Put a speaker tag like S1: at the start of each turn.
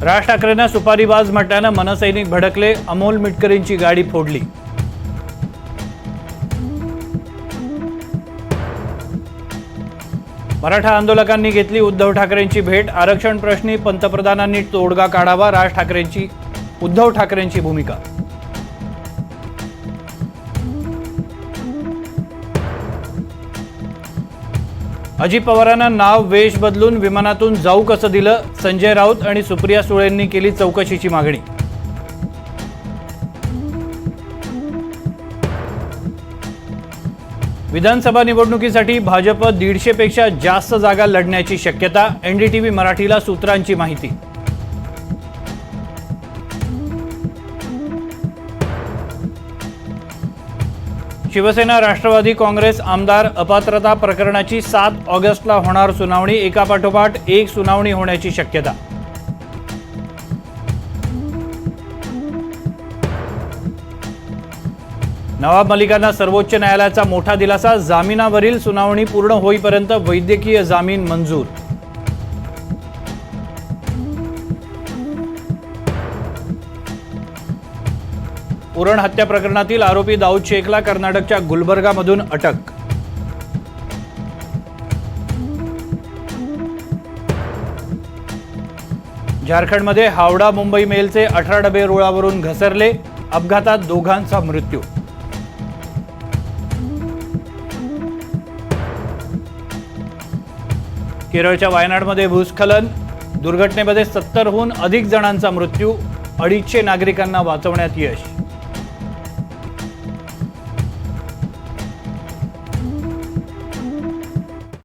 S1: राज ठाकरेंना सुपारीबाज म्हटल्यानं मनसैनिक भडकले, अमोल मिटकरींची गाडी फोडली। मराठा आंदोलकांनी घेतली उद्धव ठाकरेंची भेट, आरक्षण प्रश्नी पंतप्रधानांनी तोडगा काढावा, उद्धव ठाकरेंची भूमिका। अजित पवारांना नाव वेश बदलून विमानातून जाऊ कसं दिलं, संजय राऊत आणि सुप्रिया सुळेंनी केली चौकशीची मागणी। विधानसभा निवडणुकीसाठी भाजप 150 पेक्षा जास्त जागा लढण्याची शक्यता, एनडीटीव्ही मराठीला सूत्रांची माहिती। शिवसेना राष्ट्रवादी काँग्रेस आमदार अपात्रता प्रकरणाची 7 ऑगस्टला होणार सुनावणी, एकापाठोपाठ एक सुनावणी होण्याची शक्यता। नवाब मलिकांना सर्वोच्च न्यायालयाचा मोठा दिलासा, जामिनावरील सुनावणी पूर्ण होईपर्यंत वैद्यकीय जामीन मंजूर। उरण हत्या प्रकरणातील आरोपी दाऊद शेखला कर्नाटकच्या गुलबर्गामधून अटक। झारखंडमध्ये हावडा मुंबई मेलचे 18 डबे रुळावरून घसरले, अपघातात दोघांचा मृत्यू। केरळच्या वायनाडमध्ये भूस्खलन, दुर्घटनेमध्ये 70हून अधिक जणांचा मृत्यू, 250 नागरिकांना वाचवण्यात यश।